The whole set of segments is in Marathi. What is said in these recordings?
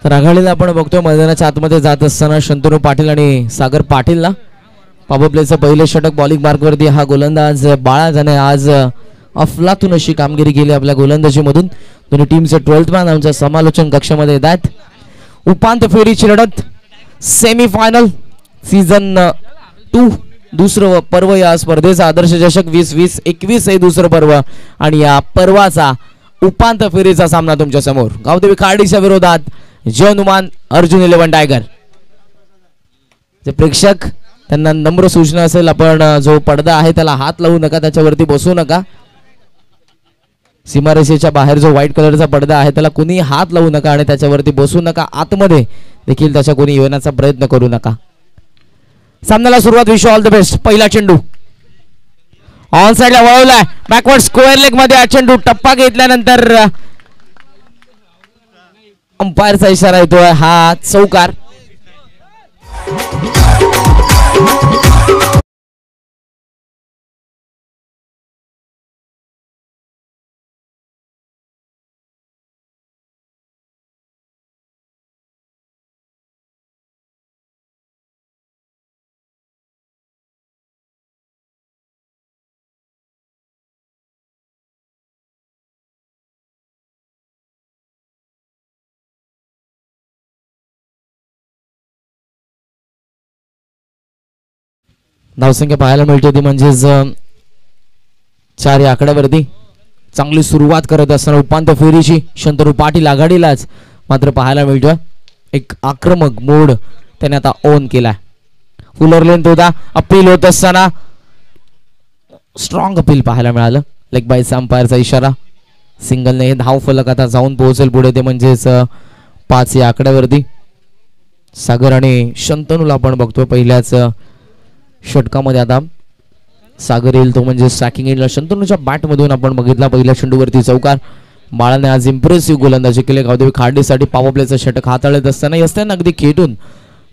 तर आघाडीला आपण बघतोय मैदानाच्या आतमध्ये जात असताना शंतनू पाटील आणि सागर पाटीलला पॉवर प्लेचं पहिले षटक बॉलिंग मार्कवरती हा गोलंदाज बाळा ज्याने आज अफलातून अशी कामगिरी केली आपल्या गोलंदाजीमधून. दोन्ही टीमचे 12th मॅन आमच्या समालोचन कक्षामध्ये येतात. उपांत्य फेरीची लढत सेमीफायनल सीझन 2 दुसरं पर्व या स्पर्धेचा आदर्श चषक 2020-21 हे दुसरं पर्व आणि या पर्वाचा उपांत्य फेरीचा सामना तुमच्या समोर. गावदेवी खार्डीच्या विरोधात जय हनुमान अर्जुन 11 टायगर. जे प्रेक्षक त्यांना नम्र सूचना असेल, आपण जो पडदा आहे त्याला हात लावू नका, त्याच्यावरती बसू नका. सीमारेषेच्या बाहेर जो व्हाईट कलरचा पडदा आहे त्याला कोणी हात लावू नका आणि त्याच्यावरती बसू नका. आतमध्ये देखील त्याच्या कोणी येण्याचा प्रयत्न करू नका. सामन्याला सुरुवात. Wish all the best. पहिला चेंडू ऑन साइडला वळवलाय, बॅकवर्ड स्क्वेअर लेग मध्ये हा चेंडू टप्पा घेतल्यानंतर अंपायरचा इशारा येतोय, हा चौकार. धावसंख्या पाहायला मिळते ती म्हणजेच 4 या आकड्यावरती. चांगली सुरुवात करत असताना उपांत्य फेरीची शंतनू पाटील आघाडीलाच मात्र पाहायला मिळतोय. एक आक्रमक मोड त्याने आता ऑन केलाय. फुलर लेंथ होता, अपील होत असताना स्ट्रॉंग अपील पाहायला मिळालं. लेग बायचा अंपायरचा इशारा. सिंगलने हे धाव फलक आता जाऊन पोहोचेल पुढे, ते म्हणजेच 5 या आकड्यावरती. सागर आणि शंतनूला आपण बघतोय पहिल्याच षटकामध्ये. आता सागर येईल तो म्हणजे स्ट्रायकिंग एंडला. शंतनूच्या बॅटमधून आपण बघितला पहिल्या चेंडूवरती चौकार. बाळाने आज इम्प्रेसिव्ह गोलंदाजी केली. गावदेवी खार्डीसाठी पॉवर प्लेचं षटक हाताळत असताना असताना अगदी खेटून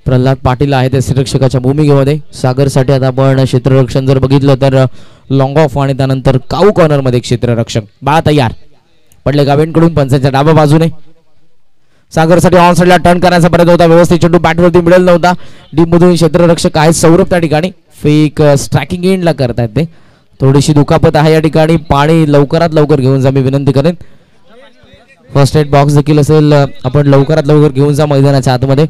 प्रल्हाद पाटील आहे त्या क्षेत्ररक्षकाच्या भूमिकेमध्ये. सागरसाठी आता आपण क्षेत्ररक्षण जर बघितलं तर लॉंग ऑफ आणि त्यानंतर काऊ कॉर्नर मध्ये क्षेत्ररक्षक. बाळा तयार पडले गावेंकडून पंचाच्या डाव्या बाजूने. सागरसाठी ऑन साइडला टर्न करण्याचा प्रयत्न होता, व्यवस्थित चेंडू बॅटवरती मिळेल नव्हता. डीप मधून क्षेत्ररक्षक आहे सौरभ त्या ठिकाणी. फेक स्ट्रायकिंग एंडला करतायत ते. थोडीशी दुखापत आहे या ठिकाणी. पाणी लवकरात लवकर घेऊन जा मी विनंती करेन. फर्स्ट एड बॉक्स देखील असेल, आपण लवकरात लवकर घेऊन जा मैदानाच्या आतमध्ये.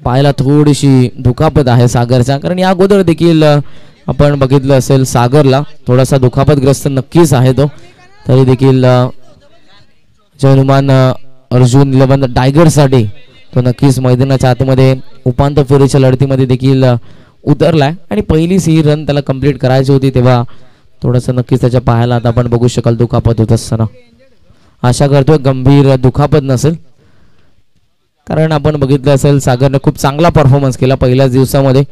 पायाला थोडीशी दुखापत आहे सागरच्या, कारण या अगोदर देखील आपण बघितलं असेल सागरला थोडासा दुखापतग्रस्त नक्कीच आहे तो. तरी देखील जय हनुमान अर्जुन 11 टायगर साठी तो नक्कीच मैदानाच्या आतमध्ये उपांत्य फेरीच्या लढतीमध्ये देखील उतरलाय आणि पहिलीच ही रन त्याला कंप्लीट करायची होती, तेव्हा थोडंसं नक्कीच त्याच्या पायाला आता आपण बघू शकाल दुखापत होत असताना. आशा करतोय गंभीर दुखापत नसेल, कारण आपण बघितलं असेल सागरने खूप चांगला परफॉर्मन्स केला पहिल्याच दिवसामध्ये.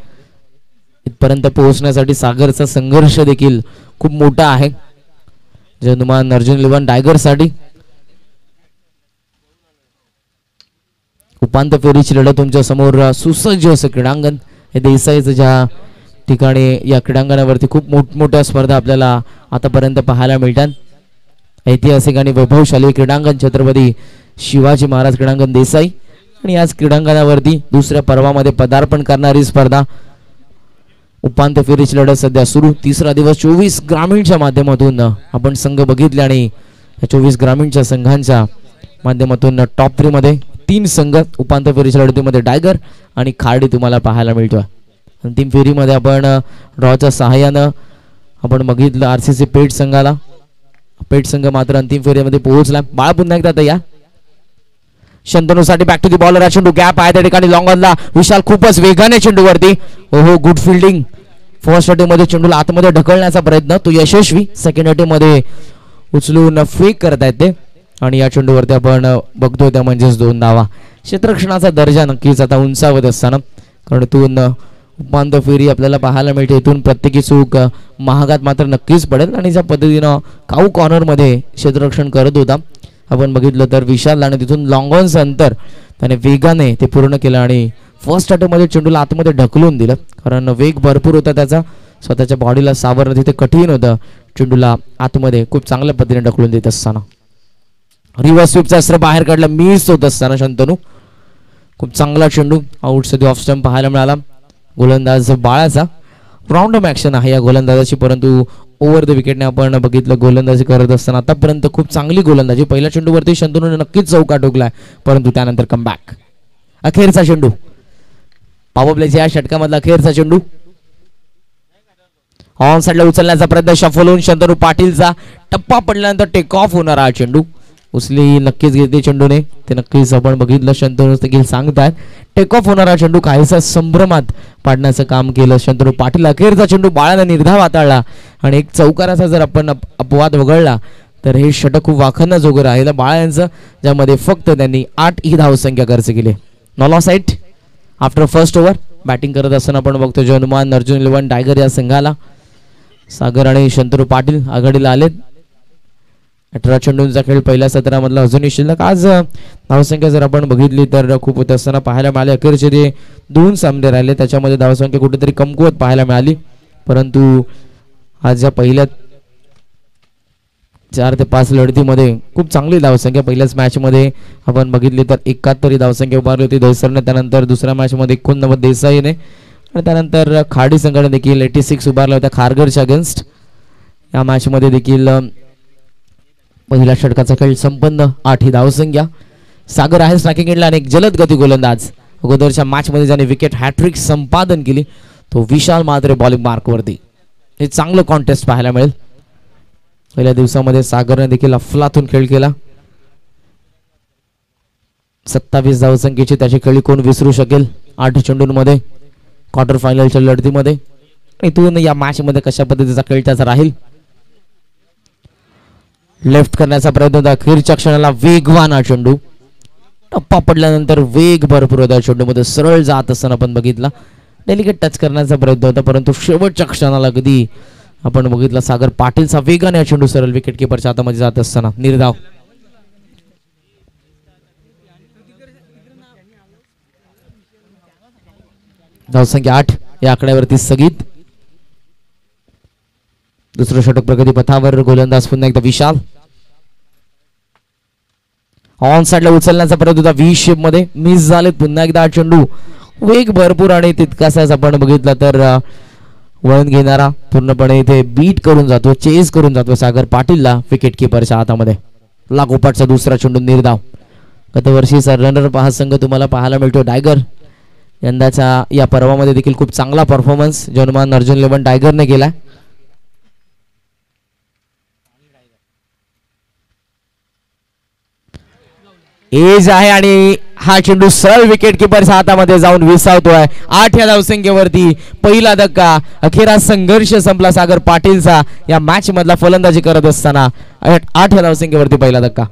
इथपर्यंत पोहोचण्यासाठी सागरचा संघर्ष देखील खूप मोठा आहे. जय हनुमान अर्जुन 11 टायगर साठी उपांत्य फेरीची लढत तुमच्या समोर. सुसज्ज असं क्रीडांगण हे देसाईचं, ज्या ठिकाणी या क्रीडांगणावरती खूप मोठमोठ्या स्पर्धा आपल्याला आतापर्यंत पाहायला मिळतात. ऐतिहासिक आणि वैभवशाली क्रीडांगण छत्रपती शिवाजी महाराज क्रीडांगण देसाई. आणि याच क्रीडांगणावरती दुसऱ्या पर्वामध्ये पदार्पण करणारी स्पर्धा उपांत्य फेरीची लढत सध्या सुरू. तिसरा दिवस 24 ग्रामीणच्या माध्यमातून आपण संघ बघितले आणि या 24 ग्रामीणच्या संघांच्या माध्यमातून टॉप 3 मध्ये 3 संघ उपांत्य फेरीच्या लढतीमध्ये टायगर आणि खार्डी तुम्हाला पाहायला मिळतोय. अंतिम फेरीमध्ये आपण ड्रॉच्या सहाय्यानं आपण बघितलं RCC पेठ संघाला. पेठ संघ मात्र अंतिम फेरीमध्ये पोहोचला. बाळा पुन्हा एकदा तयार. शंतनूसाठी बॅक टू दी बॉलर. चेंडू गॅप आहे त्या ठिकाणी लॉंग ऑनला. विशाल खूपच वेगाने चेंडूवरती. ओहो, गुड फिल्डिंग. फर्स्ट अटेम्प्ट मध्ये चेंडूला आतमध्ये ढकलण्याचा प्रयत्न तो यशस्वी. सेकंड अटेम्प्ट मध्ये उचलून फेक करतायत ते आणि या चेंडूवरती आपण बघतोय त्या म्हणजेच 2 धावा. क्षेत्ररक्षणाचा दर्जा नक्कीच आता उंचावत असताना, कारण इथून उपांत्य फेरी आपल्याला पाहायला मिळते. इथून प्रत्येकी चूक महागात मात्र नक्कीच पडेल. आणि ज्या पद्धतीनं काऊ कॉर्नर मध्ये क्षेत्ररक्षण करत होता आपण बघितलं तर विशाल आणि तिथून लॉंग ऑनचं अंतर त्याने वेगाने ते पूर्ण केलं आणि फर्स्ट अटेम्प्ट मध्ये चेंडूला आतमध्ये ढकलून दिलं, कारण वेग भरपूर होता त्याचा. स्वतःच्या बॉडीला सावरणं तिथे कठीण होतं. चेंडूला आतमध्ये खूप चांगल्या पद्धतीने ढकलून देत असताना रिव्हर्स स्वीपचा अस्त्र बाहेर काढला, मिस होत असताना शंतनू. खूप चांगला चेंडू आउटसाठी ऑफ स्टंप पाहायला मिळाला. गोलंदाज बाळाचा राऊंड ॲक्शन आहे या गोलंदाजाची, परंतु ओव्हर द विकेटने आपण बघितलं गोलंदाजी करत असताना आतापर्यंत खूप चांगली गोलंदाजी. पहिल्या चेंडूवरती शंतनूने नक्कीच चौका ठोकलाय, परंतु त्यानंतर कमबॅक. अखेरचा चेंडू पॉवर प्लेच्या या षटकामधला अखेरचा चेंडू ऑन साइडला उचलण्याचा प्रयत्न, शफल होऊन शंतनू पाटीलचा टप्पा पडल्यानंतर टेक ऑफ होणारा हा चेंडू. उचली नक्कीच घेतली चेंडूने, ते नक्कीच आपण बघितलं. शंतनू देखील सांगतात टेक ऑफ होणारा चेंडू काहीसा संभ्रमात पाडण्याचं काम केलं शंतनू पाटील. अखेरचा चेंडू बाळाने निर्धाव हाताळला आणि एक चौकाराचा जर आपण अपवाद वगळला तर हे षटक खूप वाखाणण्याजोगं राहिलं बाळा यांचं, ज्यामध्ये फक्त त्यांनी 8 ही धावसंख्या खर्च केली. Knoll of site after first over. Batting करत असताना आपण बघतो जनुमान अर्जुन 11 टायगर या संघाला. सागर आणि शंतनू पाटील आघाडीला आलेत. 18 चेंडूंचा खेळ पहिल्या सत्रामधला अजूनही शिल्लक. आज धावसंख्या जर आपण बघितली तर खूप होत असताना पाहायला मिळाले. अखेरचे ते 2 सामने राहिले, त्याच्यामध्ये धावसंख्या कुठेतरी कमकुवत पाहायला मिळाली, परंतु आज या पहिल्या 4 ते 5 लढतीमध्ये खूप चांगली धावसंख्या. पहिल्याच मॅचमध्ये आपण बघितली तर 71 धावसंख्या उभारली होती दहिसरने. त्यानंतर दुसऱ्या मॅचमध्ये 89 देसाईने आणि त्यानंतर खाडी संघाने देखील 86 उभारल्या होत्या खारघरच्या अगेन्स्ट. या मॅचमध्ये देखील पहिल्या षटकाचा खेळ संपन्न. 8 ही धावसंख्या. सागर आहे स्ट्रायकिंग एंडला आणि एक जलद गती गोलंदाज. अगोदरच्या मॅचमध्ये ज्याने विकेट हॅट्रिक संपादन केली तो विशाल मात्रे बॉलिंग मार्कवरती. हे चांगलं कॉन्टेस्ट पाहायला मिळेल. पहिल्या दिवसामध्ये सागरने देखील अफलातून खेळ केला. 27 धावसंख्येची त्याची खेळी कोण विसरू शकेल 8 चेंडूंमध्ये क्वार्टर फायनलच्या लढतीमध्ये. इथून या मॅच मध्ये कशा पद्धतीचा खेळ त्याचा राहील. लेफ्ट करण्याचा प्रयत्न होता, अखेरच्या क्षणाला वेगवान हा चेंडू. टप्पा पडल्यानंतर वेग भरपूर होता चेंडूमध्ये, सरळ जात असताना आपण बघितला. डेलिकेट टच करण्याचा प्रयत्न होता, परंतु शेवटच्या क्षणाला कधी आपण बघितला सागर पाटीलचा वेगाने हा चेंडू सरळ विकेट किपरच्या हातामध्ये जात असताना निर्धाव. धावसंख्या 8 या आकड्यावरती स्थगित. दुसरं षटक प्रगती पथावर. गोलंदाज पुन्हा एकदा विशाल. ऑन साइडला उचलण्याचा प्रयत्न होता, व्ही शेप मध्ये मिस झाले. पुन्हा एकदा चेंडू वेग भरपूर आणि तितकासाच आपण बघितला तर वळण घेणारा पूर्णपणे इथे बीट करून जातो, चेस करून जातो सागर पाटीलला विकेट किपरच्या हातामध्ये. लागोपाठचा दुसरा चेंडू निर्धाव. गतवर्षीचा रनर पहा संघ तुम्हाला पाहायला मिळतो टायगर. यंदाच्या या पर्वामध्ये देखील खूप चांगला परफॉर्मन्स जनुमान अर्जुन 11 टायगरने केलाय. एज आहे आणि हा चेंडू सरळ विकेट किपरच्या हातामध्ये जाऊन विसावतोय. 8 या धावसंख्येवरती पहिला धक्का. अखेर संघर्ष संपला सागर पाटीलचा या मॅच मधला फलंदाजी करत असताना. 8 या धावसंख्येवरती पहिला धक्का.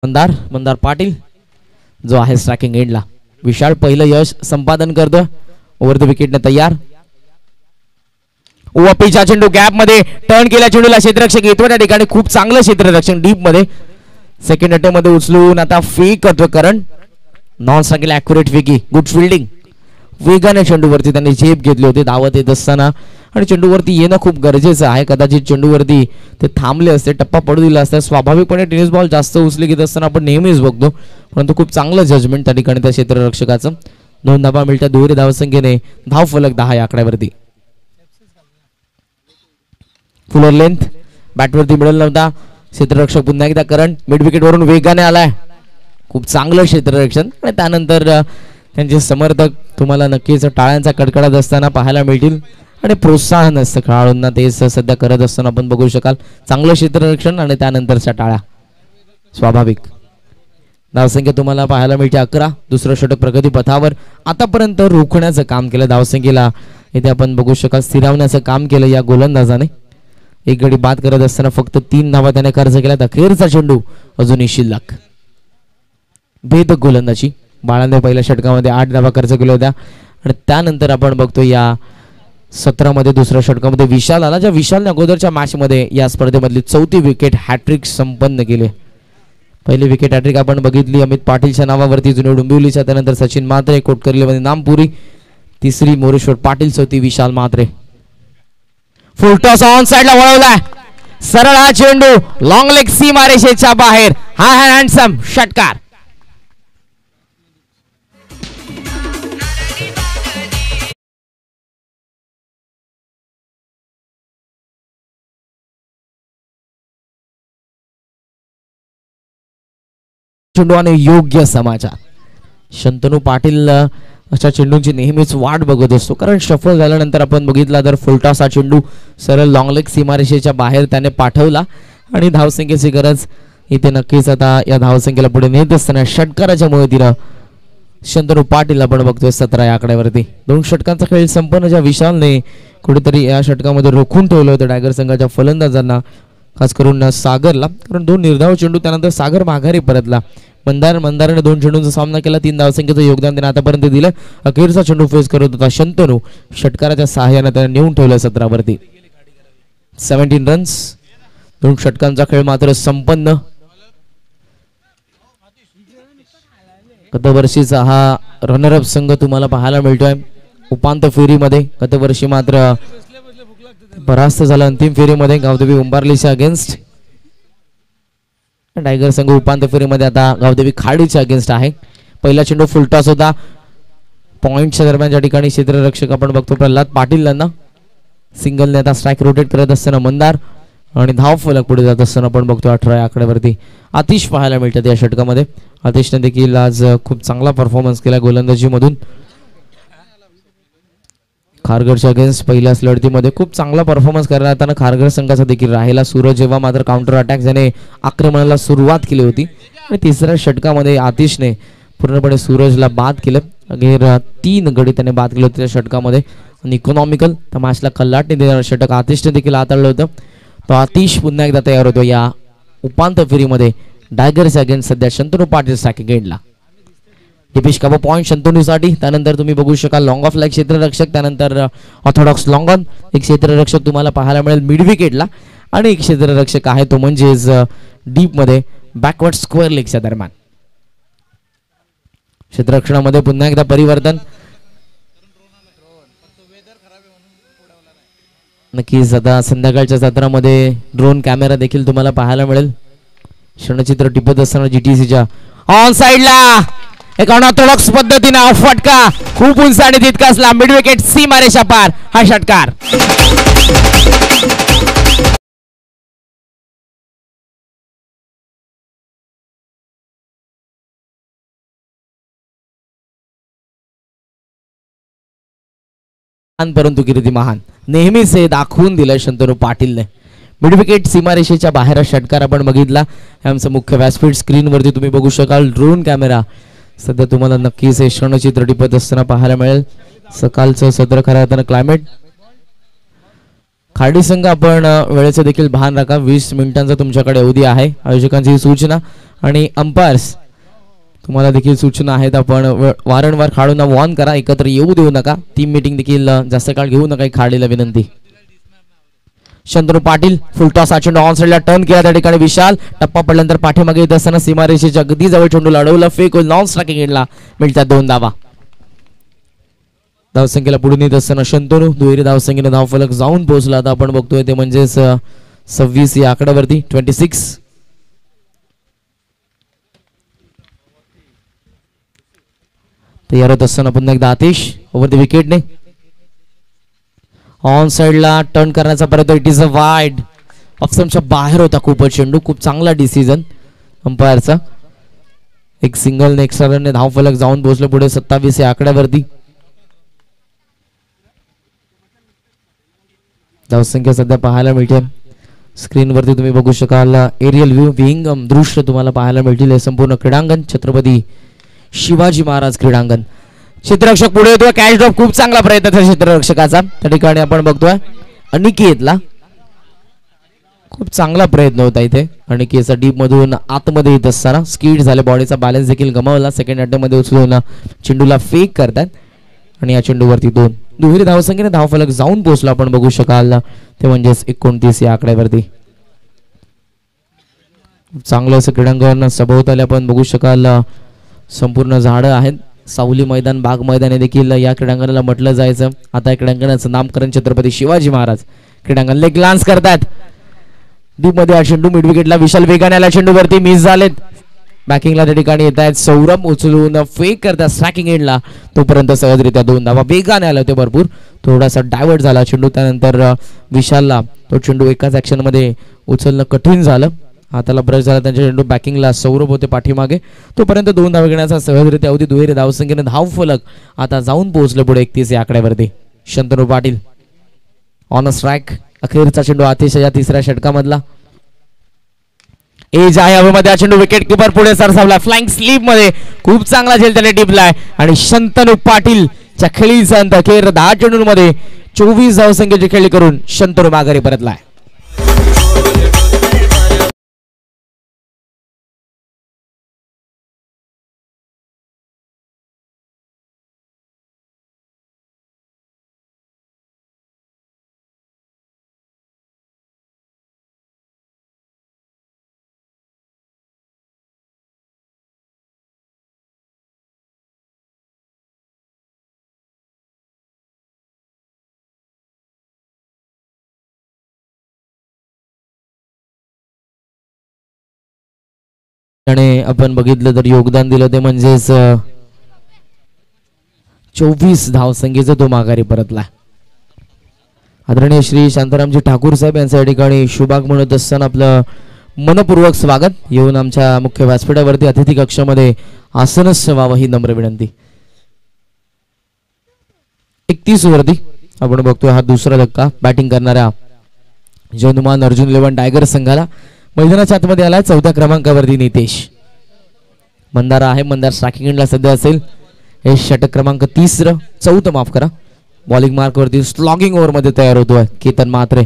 मंदार पाटील जो आहे स्ट्रायकिंग एंडला. विशाल पहिलं यश संपादन करतो. ओव्हर द विकेटने तयार. ओपीचा चेंडू गॅप मध्ये टर्न केला, चेंडूला क्षेत्ररक्षक येतो त्या ठिकाणी. खूप चांगलं क्षेत्ररक्षण डीप मध्ये. सेकंड अटेम्प्ट मध्ये उचलून आता फेक करतो करण. नॉन स्ट्रायकिंग ॲक्युरेट फेकी. Good fielding. वेगाने चेंडूवरती त्यांनी झेप घेतली होती धावत येत असताना आणि चेंडूवरती येणं खूप गरजेचं आहे. कदाचित चेंडूवरती ते थांबले असते, टप्पा पडू दिला असता. स्वाभाविकपणे टेनिस बॉल जास्त उचले घेत असताना आपण नेहमीच बघतो, परंतु खूप चांगलं जजमेंट त्या ठिकाणी त्या क्षेत्ररक्षकाचं. 2 धावा मिळतात दुहेरी धावसंख्येने. धाव फलक 10 या आकड्यावरती. फुलर लेंथ बॅटवरती मिळेल नव्हता. क्षेत्ररक्षक पुन्हा एकदा करण मिड विकेट वरून वेगाने आलाय. खूप चांगलं क्षेत्ररक्षण आणि त्यानंतर त्यांचे समर्थक तुम्हाला नक्कीच टाळ्यांचा कडकडाट असताना पाहायला मिळतील. आणि प्रोत्साहन असतं खेळाडूंना, तेच सध्या करत असताना आपण बघू शकाल. चांगलं क्षेत्ररक्षण आणि त्यानंतरच्या टाळ्या. स्वाभाविक धावसंख्या तुम्हाला पाहायला मिळते 11. दुसरं षटक प्रगती पथावर. आतापर्यंत रोखण्याचं काम केलं धावसंख्येला, इथे आपण बघू शकाल स्थिरावण्याचं काम केलं या गोलंदाजाने. एक गडी बाद करत असताना फक्त 3 धावा त्याने खर्च केल्यात. अखेरचा चेंडू अजूनही शिल्लक. भेदक गोलंदाजी. बाळाने पहिल्या षटकामध्ये 8 धावा खर्च केल्या होत्या आणि त्यानंतर आपण बघतो या 17 मध्ये दुसऱ्या षटकामध्ये विशाल आला, ज्या विशालने अगोदरच्या मॅच मध्ये या स्पर्धेमधली 4थी विकेट हॅट्रिक संपन्न केली. पहिली विकेट हॅट्रिक आपण बघितली अमित पाटीलच्या नावावरती, जुने डोंबिवलीच्या, त्यानंतर सचिन म्हात्रे, कोटकर्लीमध्ये नामपुरी, तिसरी मोरेश्वर पाटील, चौथी विशाल म्हात्रे. फुल टॉस ऑन साइडला वळवलाय, सरळ हा चेंडू लॉंग लेग सीमारेषेच्या बाहेर. हा हँडसम षटकार. चेंडू आणि योग्य समाचार. शंतनू पाटील अशा चेंडूंची नेहमीच वाट बघत असतो, कारण शफल झाल्यानंतर आपण बघितला तर फुलटॉस हा चेंडू सरळ लॉंग लेग सीमारेषेच्या बाहेर त्याने पाठवला आणि धावसंख्येची गरज इथे नक्कीच आता या धावसंख्येला पुढे नेत असताना षटकाराच्या मदतीनं शंतनू पाटील आपण बघतोय 17 या आकड्यावरती. 2 षटकांचा खेळ संपन्न, ज्या विशालने कुठेतरी या षटकामध्ये रोखून ठेवलं होतं टायगर संघाच्या फलंदाजांना, खास करून सागरला, कारण 2 निर्धाव चेंडू त्यानंतर सागर माघारी परतला. मंदारने 2 चेंडूंचा सामना केला, 3 धावसंख्येचं योगदान त्याने आतापर्यंत दिलं. अखेरचा चेंडू फेस करत होता शंतनू, षटकाराच्या सहाय्याने त्याने नेऊन ठेवलं 17 वरती. 17 रन्स. 2 षटकांचा खेळ मात्र संपन्न. गतवर्षीचा हा रनरअप संघ तुम्हाला पाहायला मिळतोय उपांत्य फेरीमध्ये. गतवर्षी मात्र परास्त झाला अंतिम फेरीमध्ये गावदेवी उंबारलीच्या अगेन्स्ट. टायगर संघ उपांत्य फेरीमध्ये आता गावदेवी खाडीच्या अगेन्स्ट आहे. पहिला चेंडू फुलटॉस होता पॉइंटच्या दरम्यान, ज्या ठिकाणी क्षेत्ररक्षक आपण बघतो प्रल्हाद पाटील यांना. सिंगलने आता स्ट्राईक रोटेट करत असताना मंदार आणि धाव फलक पुढे जात असताना आपण बघतो 18 या आकड्यावरती आतिश पाहायला मिळतात या षटकामध्ये. आतिशने देखील आज खूप चांगला परफॉर्मन्स केला गोलंदाजीमधून. खारघरच्या अगेन्स्ट पहिल्याच लढतीमध्ये खूप चांगला परफॉर्मन्स करताना खारघर संघाचा देखील राहिला. सूरज जेव्हा मात्र काउंटर अटॅक ज्याने आक्रमणाला सुरुवात केली होती आणि तिसऱ्या षटकामध्ये आतिशने पूर्णपणे सूरजला बाद केलं. अखेर 3 गडी त्याने बाद केले होते त्या षटकामध्ये आणि इकॉनॉमिकल त्या मॅचला कल्लाटने देणारं षटक आतिशने देखील हाताळलं होतं. तो आतिश पुन्हा एकदा तयार होतो या उपांत्य फेरीमध्ये टायगर्स अगेन्स्ट सध्या शंतनू पाटील स्ट्रायकिंग एंडला. दीपेश काबा पॉइंट शंतनूसाठी. त्यानंतर तुम्ही बघू शकाल लॉंग ऑफ लाईक क्षेत्ररक्षक, त्यानंतर ऑर्थोडॉक्स लॉंग ऑन. एक क्षेत्ररक्षक तुम्हाला पाहायला मिळेल मिड विकेटला आणि एक क्षेत्ररक्षक आहे तो म्हणजेच डीप मध्ये बॅकवर्ड स्क्वेअर लेगच्या दरम्यान. क्षेत्ररक्षणामध्ये पुन्हा एकदा परिवर्तन. नक्कीच आता संध्याकाळच्या सत्रामध्ये ड्रोन कॅमेरा देखील तुम्हाला पाहायला मिळेल. क्षणचित्र टिपत असताना जीटीसीच्या ऑन साइडला एक अनऑर्थोडॉक्स पद्धतीने ऑफ फटका, खूप उंच आणि तितकाच लांब, मिड विकेट सीमारेषा पार हा षटकार. परंतु किती महान नेहमीच हे दाखवून दिलंय शंतनू पाटीलने. मिड विकेट सीमारेषेच्या बाहेर षटकार आपण बघितला. आमचं मुख्य व्यासपीठ स्क्रीनवरती तुम्ही बघू शकाल. ड्रोन कॅमेरा सध्या तुम्हाला नक्कीच हे क्षणचित्र टिपत असताना पाहायला मिळेल. सकाळचं सत्र खऱ्या अर्थानं क्लायमेट. खाडी संघ आपण वेळेचं देखील भान राखा. 20 मिनिटांचा तुमच्याकडे अवधी आहे. आयोजकांची सूचना आणि अंपायर्स तुम्हाला देखील सूचना आहेत. आपण वारंवार खेळाडूंना वॉर्न करा, एकत्र येऊ देऊ नका. टीम मीटिंग देखील जास्त काळ घेऊ नका, खाडीला विनंती. शंतनू पाटील फुलटॉस हा चेंडू ऑन साइडला टर्न केला, त्या ठिकाणी विशाल टप्पा पडल्यानंतर पाठीमागे येत असताना सीमारेषेच्या अगदी जवळ चेंडू लढवला, फेक होईल, नॉन स्ट्रायकिंग एंडला मिळतात 2 धावा. धावसंख्येला पुढे नेत असताना शंतनू दुहेरी धावसंख्येने धावफलक जाऊन पोहोचला. आता आपण बघतोय ते म्हणजेच 26 या आकड्यावरती 26. तयार होत असताना पुन्हा एकदा आतिश ओव्हर द विकेटने ऑन साइडला टर्न करण्याचा प्रयत्न. इट इज अ वाईड, ऑप्शनच्या बाहेर होता खूपच चेंडू. खूप चांगला डिसिजन अंपायरचा. एक सिंगल एक्स्ट्रा रनने धावफलक जाऊन पोहोचले पुढे 27 या आकड्यावरती. धावसंख्या सध्या पाहायला मिळते स्क्रीनवरती तुम्ही बघू शकाल. एरियल व्ह्यू विंग दृश्य तुम्हाला पाहायला मिळतील. हे संपूर्ण क्रीडांगण छत्रपती शिवाजी महाराज क्रीडांगण. क्षेत्ररक्षक पुढे येतोय. कॅच ड्रॉप खूप चांगला प्रयत्न त्या क्षेत्ररक्षकाचा. त्या ठिकाणी आपण बघतोय अनिकेतला खूप चांगला प्रयत्न होता इथे. अनिकेतचा डीप मधून आतमध्ये येत असताना स्कीड झाले. बॉडीचा बॅलन्स देखील गमावला. सेकंड अटेम्प्ट मध्ये उचलून चेंडूला फेक करतात आणि या चेंडूवरती 2 दुहेरी धावसंख्येने धावफलक जाऊन पोहोचला. आपण बघू शकाल ते म्हणजेच 29 या आकड्यावरती. चांगलं असं क्रीडांगण सभोवताली आपण बघू शकाल. संपूर्ण झाडं आहेत. सावली मैदान बाग मैदान देखील या क्रीडांगणाला म्हटलं जायचं. आता या क्रीडांगणाचं नामकरण छत्रपती शिवाजी महाराज क्रीडांगण. लेग लान्स करतात डीप मध्ये. चेंडू मिड विकेटला विशाल वेगाने आला. चेंडूवरती मिस झालेत. बॅकिंगला त्या ठिकाणी येत आहेत. सौरभ उचलून फेक करतात स्ट्रायकिंग एंडला. तोपर्यंत सहजरित्या 2 धावा वेगाने आले होते भरपूर. थोडासा डायव्हर्ट झाला चेंडू. त्यानंतर विशालला तो चेंडू एकाच ऍक्शन मध्ये उचलणं कठीण झालं. हाताला ब्रश झाला त्यांच्या चेंडू. बॅकिंगला सौरभ होते पाठीमागे. तोपर्यंत 2 धावा घेण्याचा सहजरित्या अवधी. दुहेरी धावसंख्येने धावफलक आता जाऊन पोहोचले पुढे 31 या आकड्यावरती. Shantanu Patil on strike. अखेरचा चेंडू अतिशय या तिसऱ्या षटकामधला. एज आहे हवेमध्ये. चेंडू विकेट किपर पुढे सरसावला. फ्लाइंग स्लीप मध्ये खूप चांगला झेल त्याने टिपलाय आणि शंतनू पाटील च्या खेळीचा अंत. अखेर 10 चेंडूंमध्ये 24 धावसंख्येची खेळी करून शंतनू माघारी परतलाय. आणि आपण बघितलं तर योगदान दिलं ते म्हणजेच 24 धावसंख्येचा तो माघारी परतला. आदरणीय श्री शांतारामजी ठाकूर साहेब यांच्या ठिकाणी शुभाग म्हणत असताना आपलं मनपूर्वक स्वागत. येऊन आमच्या मुख्य व्यासपीठावरती अतिथी कक्षामध्ये आसनस्थ व्हावं ही नम्र विनंती. 31 वरती आपण बघतोय हा दुसरा धक्का. बॅटिंग करणाऱ्या जनुमान अर्जुन 11 टायगर संघाला. मैदानाच्या आतमध्ये आलाय 4थ्या क्रमांकावरती नितेश. मंदारा आहे. मंदार स्ट्रायकिंग एंडला सध्या असेल. हे षटक क्रमांक 4 माफ करा. बॉलिंग मार्क वरती स्लॉगिंग ओव्हर मध्ये तयार होतोय केतन म्हात्रे.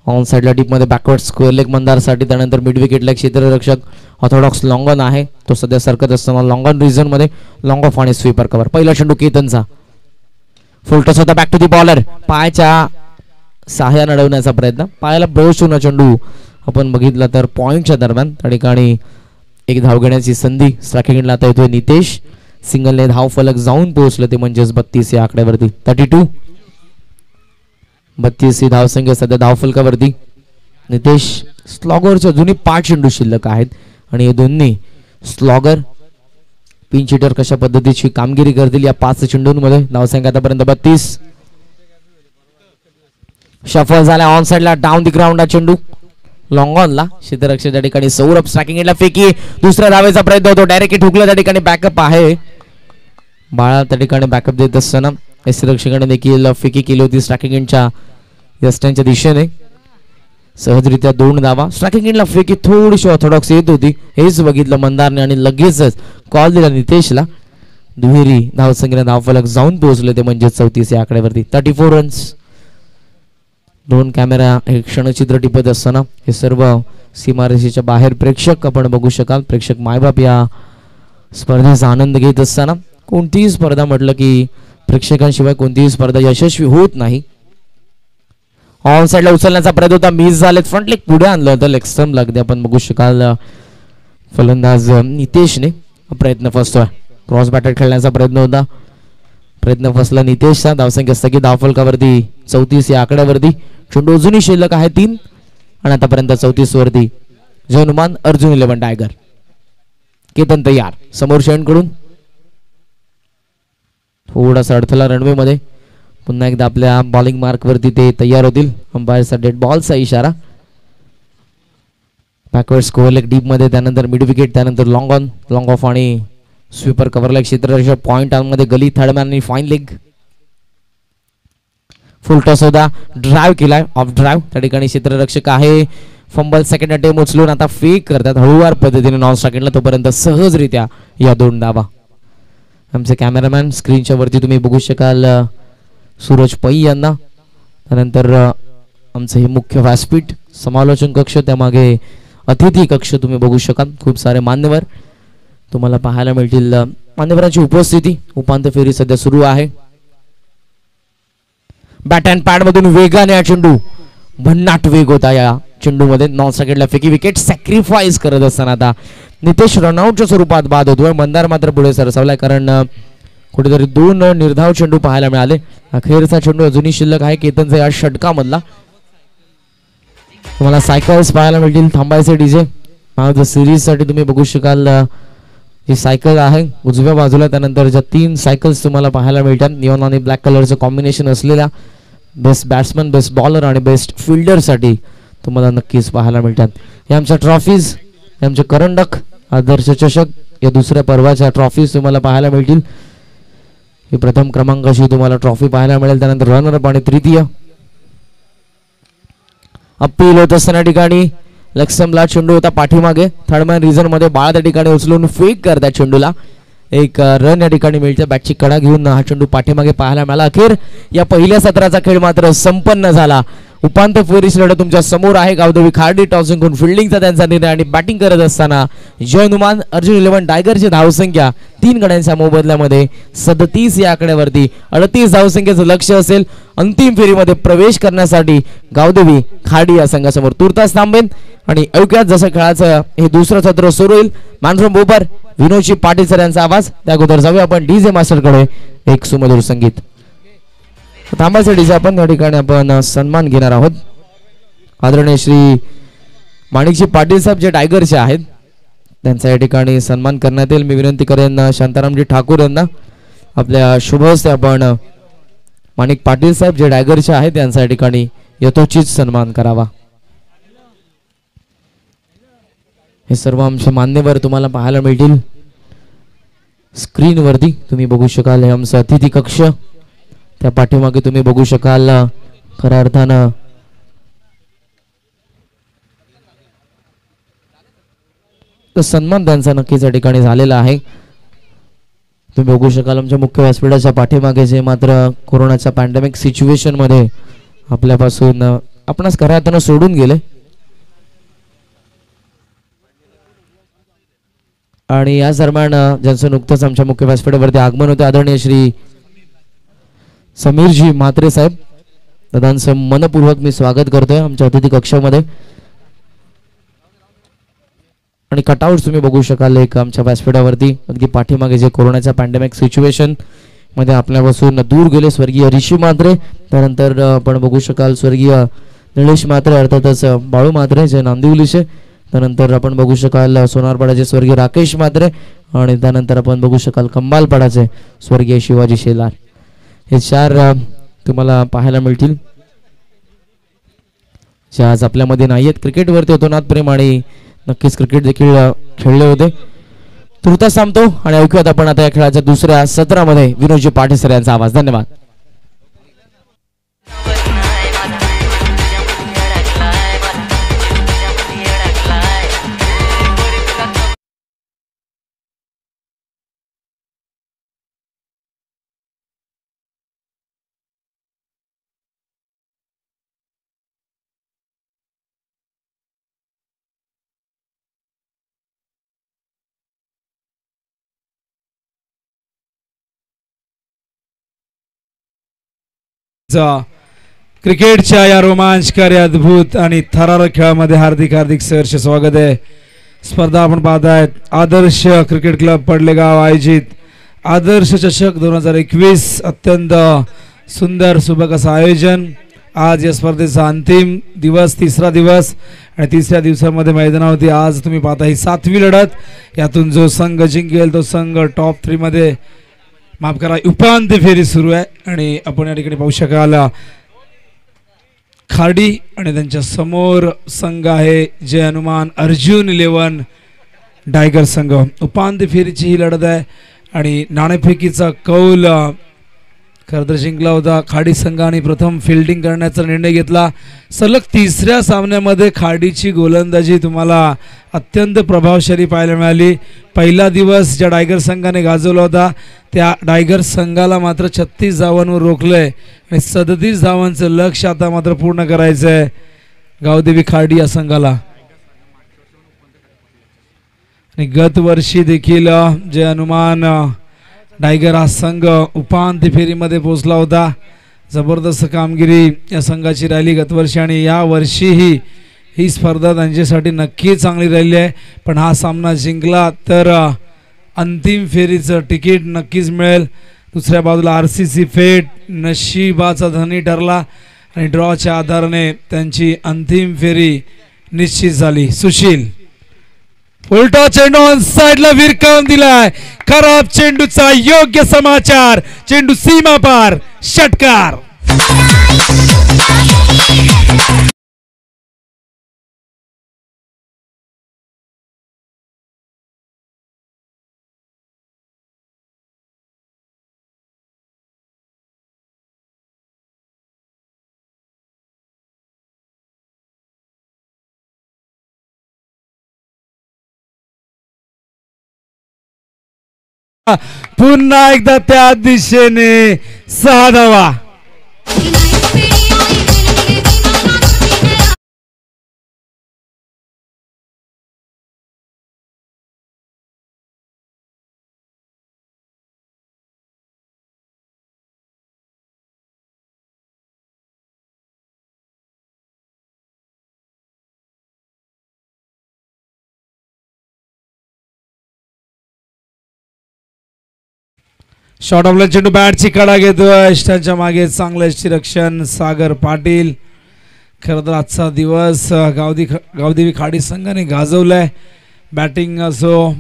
ऑन साइडला डीप मध्ये बॅकवर्ड स्क्वेअर लेग मंदारसाठी. त्यानंतर मिड विकेटला क्षेत्ररक्षक ऑर्थोडॉक्स लॉंग ऑन आहे. तो सध्या सरकत असताना लॉंग ऑन रिझन मध्ये लॉंग ऑफ आणि स्वीपर कव्हर. पहिला चेंडू केतनचा. फुलटॉस होता बॅक टू दी बॉलर. पायाच्या सहाय्याने अडवण्याचा प्रयत्न. पायाला ब्रश होऊन चेंडू आपण बघितला तर पॉइंटच्या दरम्यान त्या ठिकाणी एक धाव घेण्याची संधी. स्ट्रायकिंग एंडला आता येतोय नितेश. सिंगलने धाव फलक जाऊन पोहोचलं ते म्हणजेच 32 या आकड्यावरती. 32 ही धावसंख्या सध्या धावफलकावरती. नितेश स्लॉगरच्या जुनी 5 चेंडू शिल्लक आहेत आणि हे दोन्ही स्लॉगर पिंच हिटर कशा पद्धतीची कामगिरी करतील या 5 चेंडूंमध्ये. धावसंख्या आतापर्यंत 32. शफल झाला ऑन साइडला. डाऊन दी ग्राउंड चेंडू लॉंग ऑनला. क्षेत्ररक्षक त्या ठिकाणी सौरभ स्ट्रायकिंग एंडला फेकी. दुसऱ्या धावेचा प्रयत्न होतो. डायरेक्टली ठोकला. त्या ठिकाणी बॅकअप आहे. बाळा त्या ठिकाणी बॅकअप देत असताना क्षेत्ररक्षकाने देखील फेकी केली होती स्ट्रायकिंग एंडच्या यस्टांच्या दिशेने. सहजरित्या 2 धावा. स्ट्रायकिंग एंडला फेकी थोडीशी ऑर्थोडॉक्स येत होती. हेच बघितलं मंदारने आणि लगेचच कॉल दिला नितेशला. दुहेरी धावसंख्येने धावफलक जाऊन पोहोचले ते म्हणजे 34 या आकड्यावरती. 34 रन्स. 2 कॅमेरा हे क्षणचित्र टिपत असताना हे सर्व सीमारेषेच्या बाहेर प्रेक्षक आपण बघू शकाल. प्रेक्षक मायबाप या स्पर्धेचा आनंद घेत असताना. कोणतीही स्पर्धा म्हटलं की प्रेक्षकांशिवाय कोणतीही स्पर्धा यशस्वी होत नाही. ऑन साइडला उचलण्याचा प्रयत्न होता. मिस झालेत. फ्रंट लेग पुढे आणलं होतं. लेग स्टंप लागते आपण बघू शकाल. फलंदाज नितेशने प्रयत्न फसतोय. क्रॉस बॅटर खेळण्याचा प्रयत्न होता. प्रयत्न फसला नितेशचा. धावसंख्या स्थगित. धावफलकावरती 34 या आकड्यावरती. चेंडू अजूनही शिल्लक आहे 3 आणि आतापर्यंत 34 वरती जनुमान अर्जुन 11 टायगर. केतन तयार समोर शेंड कडून. थोडासा अडथळा रनवे मध्ये. पुन्हा एकदा आपल्या बॉलिंग मार्क वरती ते तयार होतील. अंपायरचा डेड बॉलचा इशारा. बॅकवर्ड स्कोअर लेग डीप मध्ये. त्यानंतर मिड विकेट. त्यानंतर लॉंग ऑन लॉंग ऑफ आणि स्वीपर कव्हरला क्षेत्ररक्षक. पॉइंट ऑन मध्ये गली थर्डमॅन आणि फाईन लेग. फुल टॉस होता, ड्राईव्ह केलाय, ऑफ ड्राईव्ह. त्या ठिकाणी क्षेत्ररक्षक आहे, फंबल सेकंड अटेम्प्ट उचलून आता फेक करतात हळूवार पद्धतीने नॉन स्ट्रायकिंगला. तोपर्यंत सहजरित्या या 2 धावा. आमचे कॅमेरामॅन स्क्रीनच्या वरती तुम्ही बघू शकाल सूरज पै यांना. त्यानंतर आमचं हे मुख्य व्यासपीठ, समालोचन कक्ष, त्यामागे अतिथी कक्ष तुम्ही बघू शकाल. खूप सारे मान्यवर तुम्हाला पाहायला मिळतील. मान्यवरांची उपस्थिती. उपांत्य फेरी सध्या सुरू आहे. बॅट अँड पॅड मधून वेगाने हा चेंडू, भन्नाट वेग होता या चेंडूमध्ये. नॉन स्ट्रायकिंगला फेकी विकेट सॅक्रिफाईस करत असताना आता नितेश रनआउटच्या स्वरूपात बाद होतोय. मंदार मात्र पुढे सरसावलाय, कारण कुठेतरी 2 निर्धाव चेंडू पाहायला मिळाले. अखेरचा चेंडू अजूनही शिल्लक आहे केतनचा या षटकामधला. तुम्हाला सायकल्स पाहायला मिळतील. थांबायचे डीजे सिरीज साठी तुम्ही बघू शकाल ही सायकल आहे उजव्या बाजूला. त्यानंतर ज्या 3 सायकल्स तुम्हाला पाहायला मिळतात निऑन आणि ब्लॅक कलरचं कॉम्बिनेशन असलेल्या बेस्ट बॅट्समन, बेस्ट बॉलर आणि बेस्ट फिल्डर साठी तुम्हाला नक्कीच पाहायला मिळतात. हे आमच्या ट्रॉफीज, हे आमचे करंडक, आदर्श चषक, या दुसऱ्या पर्वाच्या ट्रॉफीज तुम्हाला पाहायला मिळतील. ही प्रथम क्रमांकाची तुम्हाला ट्रॉफी पाहायला मिळेल. त्यानंतर रनरअप आणि तृतीय. अपील होत असताना ठिकाणी लक्ष्मणला चेंडू होता पाठीमागे. थर्ड मॅन रिझन मध्ये बाळा त्या ठिकाणी उचलून फेक करतात चेंडूला. एक रन या ठिकाणी मिळते. बॅटची कडा घेऊन हा चेंडू पाठीमागे पाहायला मिळाला. अखेर या पहिल्या सत्राचा खेळ मात्र संपन्न झाला. उपांत्य फेरीची लढत तुमच्या समोर आहे. गावदेवी खार्डी टॉस जिंकून फिल्डिंगचा त्यांचा निर्णय आणि बॅटिंग करत असताना जय हनुमान अर्जुन 11 टायगरची धावसंख्या 3 गड्यांच्या मोबदल्यामध्ये 37 या आकड्यावरती 38 धावसंख्येचं लक्ष असेल अंतिम फेरीमध्ये प्रवेश करण्यासाठी गावदेवी खार्डी या संघासमोर. तुर्तास थांबेन आणि ऐकूयात जसं खेळाचं हे दुसरं सत्र सुरू होईल. मॅनफ्रॉम बोपर विनोदजी पाटील सर यांचा आवाज. त्या अगोदर जाऊया आपण डीजे मास्टरकडे. एक सुमधुर संगीत. थांबायचं डीजे आपण या ठिकाणी आपण सन्मान घेणार आहोत. आदरणीय श्री माणिकजी पाटील साहेब जे टायगरचे आहेत त्यांचा या ठिकाणी सन्मान करण्यात येईल. मी विनंती करेन शांतारामजी ठाकूर यांना आपल्या शुभ हस्ते आपण माणिक पाटील साहेब जे टायगरचे आहेत त्यांचा या ठिकाणी यथोचित सन्मान करावा. हे सर्व आमचे मान्यवर तुम्हाला पाहायला मिळतील स्क्रीनवरती. तुम्ही बघू शकाल हे आमचं अतिथी कक्ष. त्या पाठीमागे तुम्ही बघू शकाल खऱ्या अर्थानं सन्मान त्यांचा नक्कीच या ठिकाणी झालेला आहे. तुम्ही बघू शकाल आमच्या मुख्य व्यासपीठाच्या पाठीमागे जे मात्र कोरोनाच्या पॅन्डेमिक सिच्युएशन मध्ये आपल्यापासून आपणास खऱ्या अर्थानं सोडून गेले आणि या दरम्यान ज्यांचं नुकतंच आमच्या मुख्य व्यासपीठावरती आगमन होते आदरणीय श्री समीरजी म्हात्रे साहेब, दादांचं मनपूर्वक मी स्वागत करतोय आमच्या अतिथी कक्षामध्ये. आणि कटआउट्स तुम्ही बघू शकाल एक आमच्या व्यासपीठावरती अगदी पाठीमागे जे कोरोनाच्या पॅन्डेमिक सिच्युएशन मध्ये आपल्यापासून दूर गेले स्वर्गीय ऋषी म्हात्रे. त्यानंतर आपण बघू शकाल स्वर्गीय निलेश म्हात्रे अर्थातच बाळू म्हात्रे जे नांदिवलीचे. त्यानंतर आपण बघू शकाल सोनारपाड्याचे स्वर्गीय राकेश म्हात्रे आणि त्यानंतर आपण बघू शकाल कंबालपाड्याचे स्वर्गीय शिवाजी शेलार. हे 4 तुम्हाला पाहायला मिळतील जे आज आपल्यामध्ये नाही आहेत. क्रिकेटवरती होतो नाथ प्रेम आणि नक्कीच क्रिकेट देखील खेळले होते. तुर्तास थांबतो आणि ऐकूयात आपण आता या खेळाच्या दुसऱ्या सत्रामध्ये विनोदजी पाटील सर यांचा आवाज. धन्यवाद. क्रिकेटच्या या रोमांचकारी अद्भुत आणि थरारक खेळामध्ये हार्दिक हार्दिक सहर्ष स्वागत आहे. स्पर्धा आपण पाहतायत आदर्श क्रिकेट क्लब पडलेगाव आयोजित आदर्श चषक 2021. अत्यंत सुंदर सुबक असं आयोजन. आज या स्पर्धेचा अंतिम दिवस, तिसरा दिवस आणि तिसऱ्या दिवसामध्ये मैदानावरती आज तुम्ही पाहता ही 7वी लढत. यातून जो संघ जिंकेल तो संघ टॉप 3 मध्ये माफ करा उपांत्य फेरी सुरू आहे. आणि आपण या ठिकाणी पाहू शकाल खार्डी आणि त्यांच्या समोर संघ आहे जय हनुमान अर्जुन 11 टायगर संघ. उपांत्य फेरीची ही लढत आहे आणि नाणेफेकीचा कौल खरं तर जिंकला होता खाडी संघाने प्रथम फिल्डिंग करण्याचा निर्णय घेतला. सलग तिसऱ्या सामन्यामध्ये खाडीची गोलंदाजी तुम्हाला अत्यंत प्रभावशाली पाहायला मिळाली. पहिला दिवस ज्या टायगर संघाने गाजवला होता त्या टायगर संघाला मात्र 36 धावांवर रोखलंय आणि 37 धावांचं लक्ष्य आता मात्र पूर्ण करायचं आहे गावदेवी खाडी या संघाला. आणि गत वर्षी देखील जे अनुमान टायगर हा संघ उपांत्य फेरीमध्ये पोहोचला होता. जबरदस्त कामगिरी या संघाची राहिली गत वर्षी आणि या वर्षीही ही स्पर्धा त्यांच्यासाठी नक्की चांगली राहिली आहे. पण हा सामना जिंकला तर अंतिम फेरीचं तिकीट नक्कीच मिळेल. दुसऱ्या बाजूला RCC फेट नशिबाचा धनी ठरला आणि ड्रॉच्या आधाराने त्यांची अंतिम फेरी निश्चित झाली. सुशील उलटा चेंडू ऑन साइडला विरकावून दिलाय. खराब चेंडूचा योग्य समाचार. चेंडू सीमा पार षटकार. पुन्हा एकदा त्या दिशेने 6 धावा. शॉर्ट ऑफ चेंडू बॅटची कडा घेतोय. त्यांच्या मागे चांगलं रक्षण सागर पाटील. खरं तर आजचा दिवस गावदेवी खाडी संघाने गाजवलाय. बॅटिंग असो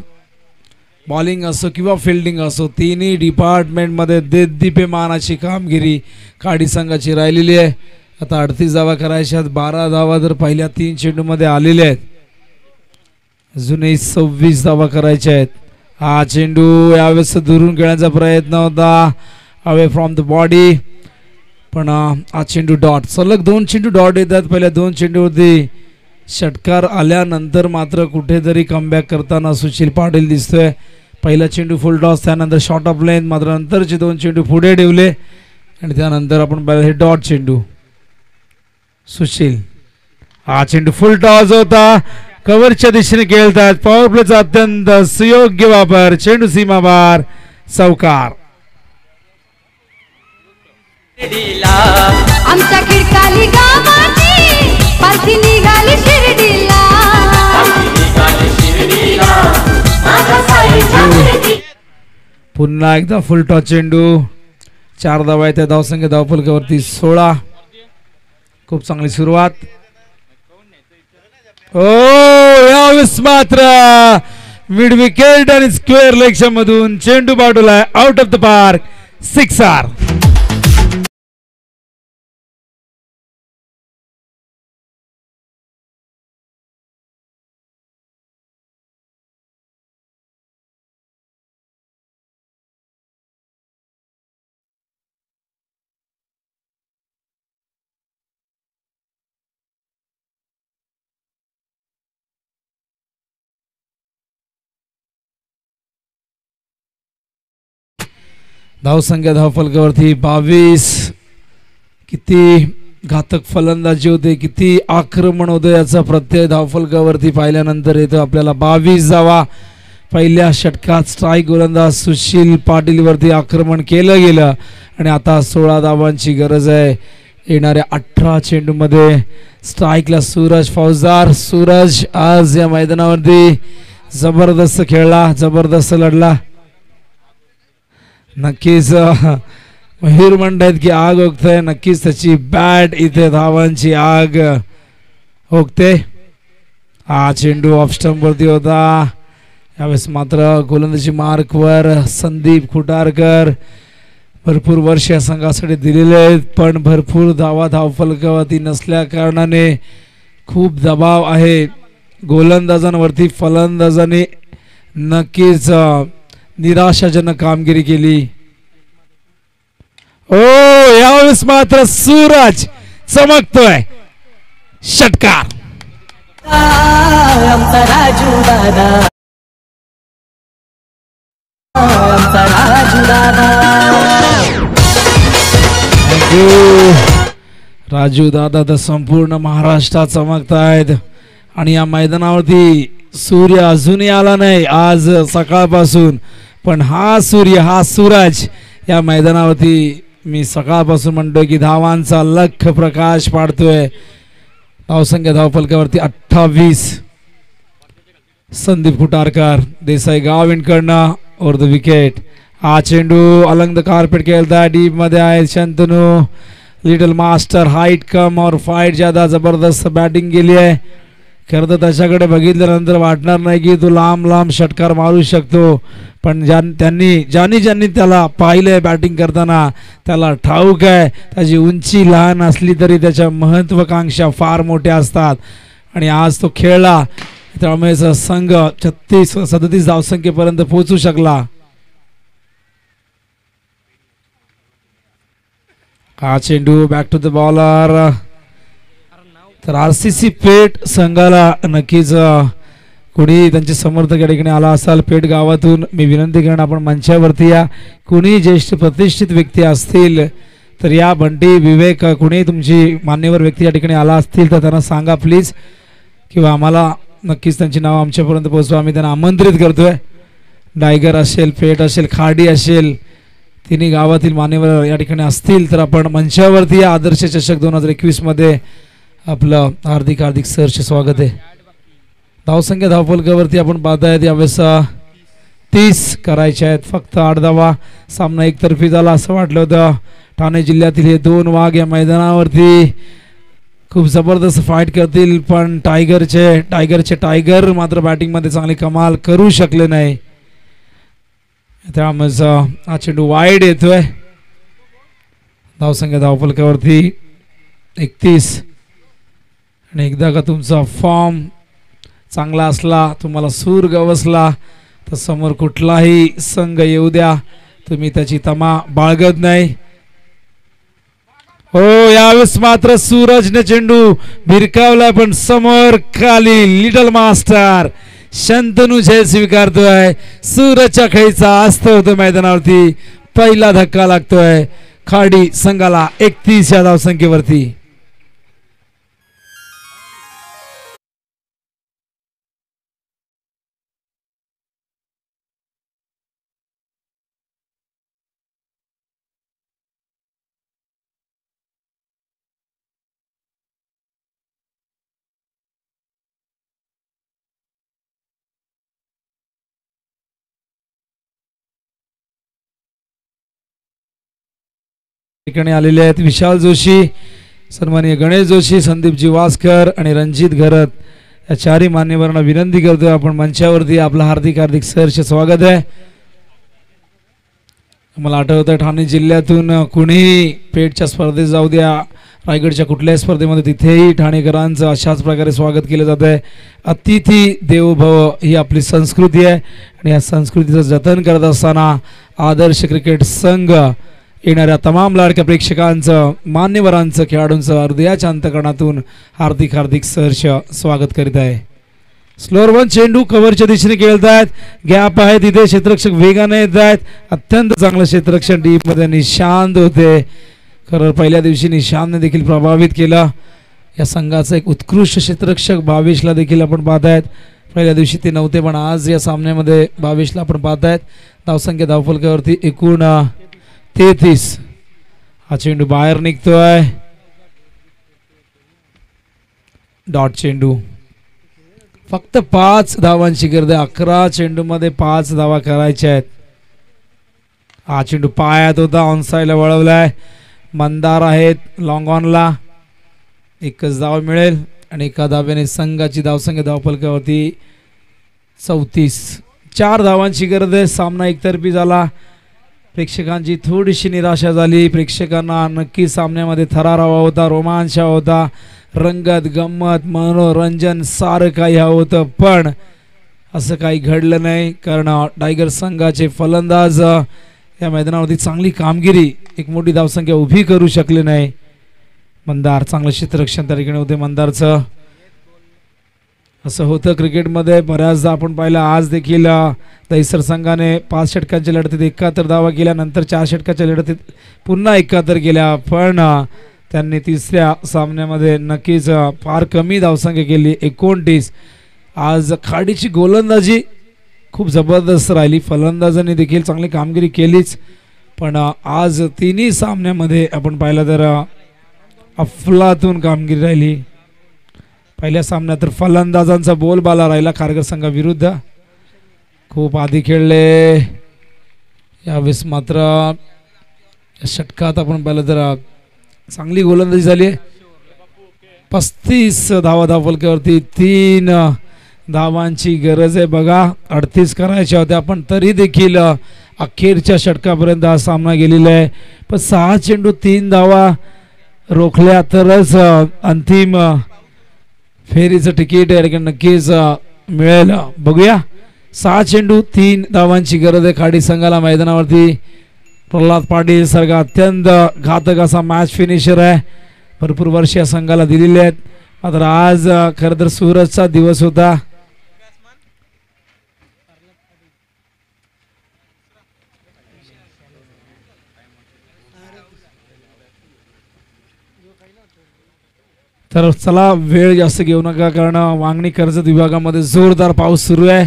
बॉलिंग असो किंवा फिल्डिंग असो तिन्ही डिपार्टमेंटमध्ये देदीप्यमानाची कामगिरी खाडी संघाची राहिलेली आहे. आता 38 धावा करायच्यात. 12 धावा तर पहिल्या 3 चेंडूमध्ये आलेल्या आहेत. अजूनही 26 धावा करायच्या आहेत. हा चेंडू यावेळेस दुरून खेळण्याचा प्रयत्न होता अवे फ्रॉम द बॉडी पण हा चेंडू डॉट. सलग 2 चेंडू डॉट येतात. पहिल्या 2 चेंडूवरती षटकार आल्यानंतर मात्र कुठेतरी कमबॅक करताना सुशील पाटील दिसतोय. पहिला चेंडू फुल टॉस त्यानंतर शॉर्ट ऑफ लेंथ मात्र नंतरचे 2 चेंडू पुढे ठेवले आणि त्यानंतर आपण पाहिलं हे डॉट चेंडू. सुशील हा चेंडू फुल टॉस होता. कव्हरच्या दिशेने खेळतात. पॉवर प्लेचा अत्यंत सुयोग्य वापर. चेंडू सीमापार चौकार. आमच्या खिडकाली गावाची पालखी निघाली शिर्डीला. पुन्हा एकदा फुल टॉस चेंडू. 4 धावा आहेत. धावसंख्या धावफलकावरती 16. खूप चांगली सुरुवात. ओ यावेळेस मात्र मिड विकेट आणि स्क्वेअर लेगच्या मधून चेंडू पाठवलाय आउट ऑफ द पार्क. 6 धावसंख्या धावफलकावरती 22. किती घातक फलंदाजी होते, किती आक्रमण होते याचा प्रत्यय धावफलकावरती पाहिल्यानंतर येतो आपल्याला. 22 धावा. पहिल्या षटकात स्ट्राईक गोलंदाज सुशील पाटील वरती आक्रमण केलं गेलं आणि आता 16 धावांची गरज आहे. येणाऱ्या 18 चेंडूमध्ये स्ट्राईकला सूरज फौजदार. सूरज आज या मैदानावरती जबरदस्त खेळला, जबरदस्त लढला. नक्कीच मयूर म्हणतात की आग ओकते. नक्कीच त्याची बॅट इथे धावांची आग ओकते. हा चेंडू ऑफ स्टंप वरती होता. यावेळेस मात्र गोलंदाजी मार्कवर संदीप खुटारकर. भरपूर वर्ष या संघासाठी दिलेले आहेत पण भरपूर धावा धावफलकावरती नसल्या कारणाने खूप दबाव आहे गोलंदाजांवरती. फलंदाजांनी नक्कीच निराशाजनक कामगिरी केली. ओ यावेळेस मात्र सूरज चमकतोय. षटकार. आमचा राजू दादा, आमचा राजू दादा. राजू दादा तर संपूर्ण महाराष्ट्रात चमकतायत आणि या मैदानावरती सूर्य अजूनही आला नाही आज सकाळपासून, पण हा सूर्य हा सूरज या मैदानावरती मी सकाळपासून म्हणतोय की धावांचा लख प्रकाश पाडतोय. धावसंख्या धावफलकावरती 28. संदीप कुटारकर देसाई गाव इनकडनं ओव्हर द विकेट. हा चेंडू अलंग द कार्पेट खेळताय. डीप मध्ये आहे शंतनू. लिटल मास्टर हाईट कम और फाईट ज्यादा जबरदस्त बॅटिंग केली आहे. खरं तर त्याच्याकडे बघितल्यानंतर वाटणार नाही की तो लांब लांब षटकार मारू शकतो, पण ज्यांनी त्याला पाहिलंय बॅटिंग करताना त्याला ठाऊक आहे त्याची उंची लहान असली तरी त्याच्या महत्वाकांक्षा फार मोठ्या असतात. आणि आज तो खेळला त्यामुळे संघ 36-37 धावसंख्येपर्यंत पोहोचू शकला. हा चेंडू बॅक टू द बॉलर. तर RCC पेठ संघाला नक्कीच कोणी त्यांचे समर्थक या ठिकाणी आला असाल पेठ गावातून मी विनंती करणार आपण मंचावरती या. कोणी ज्येष्ठ प्रतिष्ठित व्यक्ती असतील तर या. बंटी विवेक कोणी तुमची मान्यवर व्यक्ती या ठिकाणी आला असतील तर त्यांना सांगा प्लीज, किंवा आम्हाला नक्कीच त्यांची नाव आमच्यापर्यंत पोहोचवा. आम्ही त्यांना आमंत्रित करतोय. डायगर असेल, पेठ असेल, खाडी असेल, तिन्ही गावातील मान्यवर या ठिकाणी असतील तर आपण मंचावरती या. आदर्श चषक 2021 मध्ये आपलं हार्दिक हार्दिक सहर्ष स्वागत आहे. धावसंख्या धावफलकावरती आपण पाहतायत यावेळेस 30 करायचे आहेत. फक्त 8 धावा. सामना एकतर्फी झाला असं वाटलं होतं. ठाणे जिल्ह्यातील हे 2 वाघ या मैदानावरती खूप जबरदस्त फाईट करतील, पण टायगर मात्र बॅटिंगमध्ये चांगली कमाल करू शकले नाही. त्यामुळे हा चेंडू वाईड येतोय. धावसंख्या धावफलकावरती 31. आणि एकदा का तुमचा फॉर्म चांगला असला, तुम्हाला सूर गवसला, तर समोर कुठलाही संघ येऊ द्या तुम्ही त्याची तमा बाळगत नाही. हो यावेळेस मात्र सूरजने चेंडू भिरकावला, पण समोर खाली लिटल मास्टर शंतनू झेल स्वीकारतोय. सूरजच्या खेळीचा अस्त होतो मैदानावरती. पहिला धक्का लागतोय खाडी संघाला 31 या धावसंख्येवरती. ठिकाणी आलेले आहेत विशाल जोशी, सन्माननीय गणेश जोशी, संदीप जिवास्कर आणि रणजित घरत या चारही मान्यवरांना विनंती करतोय आपण मंचावरती. आपलं हार्दिक हार्दिक सहर्ष स्वागत आहे. मला आठवतं ठाणे जिल्ह्यातून कुणीही पेठच्या स्पर्धेत जाऊ द्या, रायगडच्या कुठल्याही स्पर्धेमध्ये तिथेही ठाणेकरांचं अशाच प्रकारे स्वागत केलं जात आहे. अतिथी देवो भव ही आपली संस्कृती आहे आणि या संस्कृतीचं जतन करत असताना आदर्श क्रिकेट संघ येणाऱ्या तमाम लाडक्या प्रेक्षकांचं, मान्यवरांचं, खेळाडूंचं हृदयाच्या अंतकरणातून हार्दिक हार्दिक सहर्ष स्वागत करीत आहे. स्लोअर वन चेंडू कव्हरच्या दिशेने खेळत आहेत. गॅप आहे तिथे, क्षेत्ररक्षक वेगाने येत आहेत. अत्यंत चांगलं क्षेत्ररक्षण डीप मध्ये निशांत होते. खरं पहिल्या दिवशी निशांतने देखील प्रभावित केलं. या संघाचा एक उत्कृष्ट क्षेत्ररक्षक भावेशला देखील आपण पाहतायत. पहिल्या दिवशी ते नव्हते, पण आज या सामन्यामध्ये भावेशला आपण पाहतायत. धावसंख्या धावफलकावरती एकूण 33. हा चेंडू बाहेर निघतोय. डॉट चेंडू. फक्त 5 धावांची गरज आहे. 11 चेंडू मध्ये 5 धावा करायच्या आहेत. हा चेंडू पायात होता, ऑन साईडला वळवलाय. मंदार आहेत लॉंग ऑनला. एकच धाव मिळेल आणि एका धाव्याने संघाची धावसंख्या धावफलकावरती 34. 4 धावांची गरज आहे. सामना एकतर्फी झाला. प्रेक्षकांची थोडीशी निराशा झाली. प्रेक्षकांना नक्की सामन्यामध्ये थरार हवा होता, रोमांच हवा होता, रंगत गंमत मनोरंजन सारं काही हवं होतं, पण असं काही घडलं नाही. कारण टायगर संघाचे फलंदाज या मैदानावरती चांगली कामगिरी, एक मोठी धावसंख्या उभी करू शकले नाही. मंदार चांगलं क्षेत्ररक्षण त्या ठिकाणी होते मंदारचं. असं होतं क्रिकेटमध्ये बऱ्याचदा आपण पाहिलं. आज देखील दहिसर संघाने 5 षटकांच्या लढतीत 71 धावा केल्या, नंतर 4 षटकाच्या लढतीत पुन्हा 71 केल्या. पण त्यांनी तिसऱ्या सामन्यामध्ये नक्कीच फार कमी धावसंख्या केली, 29. आज खाडीची गोलंदाजी खूप जबरदस्त राहिली, फलंदाजांनी देखील चांगली कामगिरी केलीच. पण आज तिन्ही सामन्यामध्ये आपण पाहिलं तर अफलातून कामगिरी राहिली. पहिल्या सामन्यात तर फलंदाजांचा बोलबाला राहिला खारघर संघाविरुद्ध. खूप आधी खेळले, यावेळेस मात्र षटकात आपण पाहिलं तर चांगली गोलंदाजी झाली. 35 धावा धावफलकावरती 3 धावांची गरज आहे बघा. 38 करायच्या होत्या पण तरी देखील अखेरच्या षटकापर्यंत हा सामना गेलेला आहे. पण 6 चेंडू 3 धावा रोखल्या तरच अंतिम फेरीचं तिकीट नक्कीच मिळेल. बघूया. 6 चेंडू 3 धावांची गरज आहे खाडी संघाला मैदानावरती. प्रल्हाद पाटील सारखा अत्यंत घातक असा मॅच फिनिशर आहे, भरपूर वर्ष या संघाला दिलेले आहेत. मात्र आज खरं तर सूरजचा दिवस होता. तर चला वेळ जास्त घेऊ नका, कारण वांगणी कर्जत विभागामध्ये जोरदार पाऊस सुरू आहे.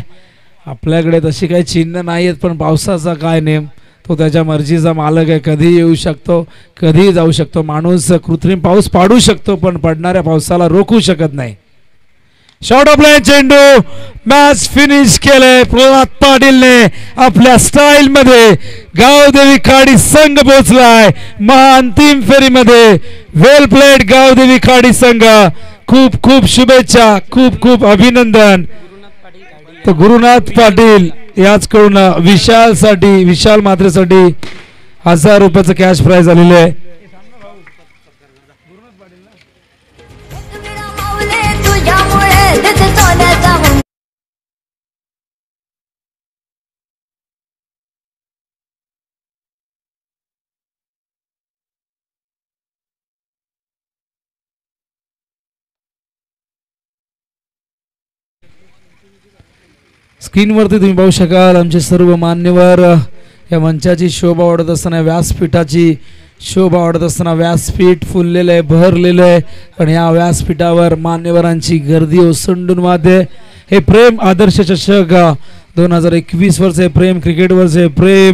आपल्याकडे तशी काही चिन्ह नाही आहेत, पण पावसाचा काय नेम, तो त्याच्या मर्जीचा मालक आहे. कधी येऊ शकतो, कधी जाऊ शकतो. माणूस कृत्रिम पाऊस पाडू शकतो पण पडणाऱ्या पावसाला रोखू शकत नाही. शॉर्ट ऑफ लाईन चेंडू, मॅच फिनिश केले प्रल्हाद पाटीलने आपल्या स्टाईल मध्ये. गावदेवी खाडी संघ पोहोचलाय महाअंतिम फेरीमध्ये. वेल प्लेड गावदेवी खाडी संघ. खूप खूप शुभेच्छा, खूप खूप अभिनंदन. तो गुरुनाथ पाटील याचकडून विशाल मात्रेसाठी 1000 रुपयाचं कॅश प्राइज आलेलं आहे. स्क्रीनवरती तुम्ही पाहू शकाल आमचे सर्व मान्यवर या मंचाची शोभा वाढत असताना, व्यासपीठाची शोभा वाढत असताना. व्यासपीठ फुललेलं आहे, भरलेलं आहे, पण या व्यासपीठावर मान्यवरांची गर्दी ओसंडून वाहते. हे प्रेम आदर्श चषक 2021 वरचे प्रेम, क्रिकेटवरचे प्रेम.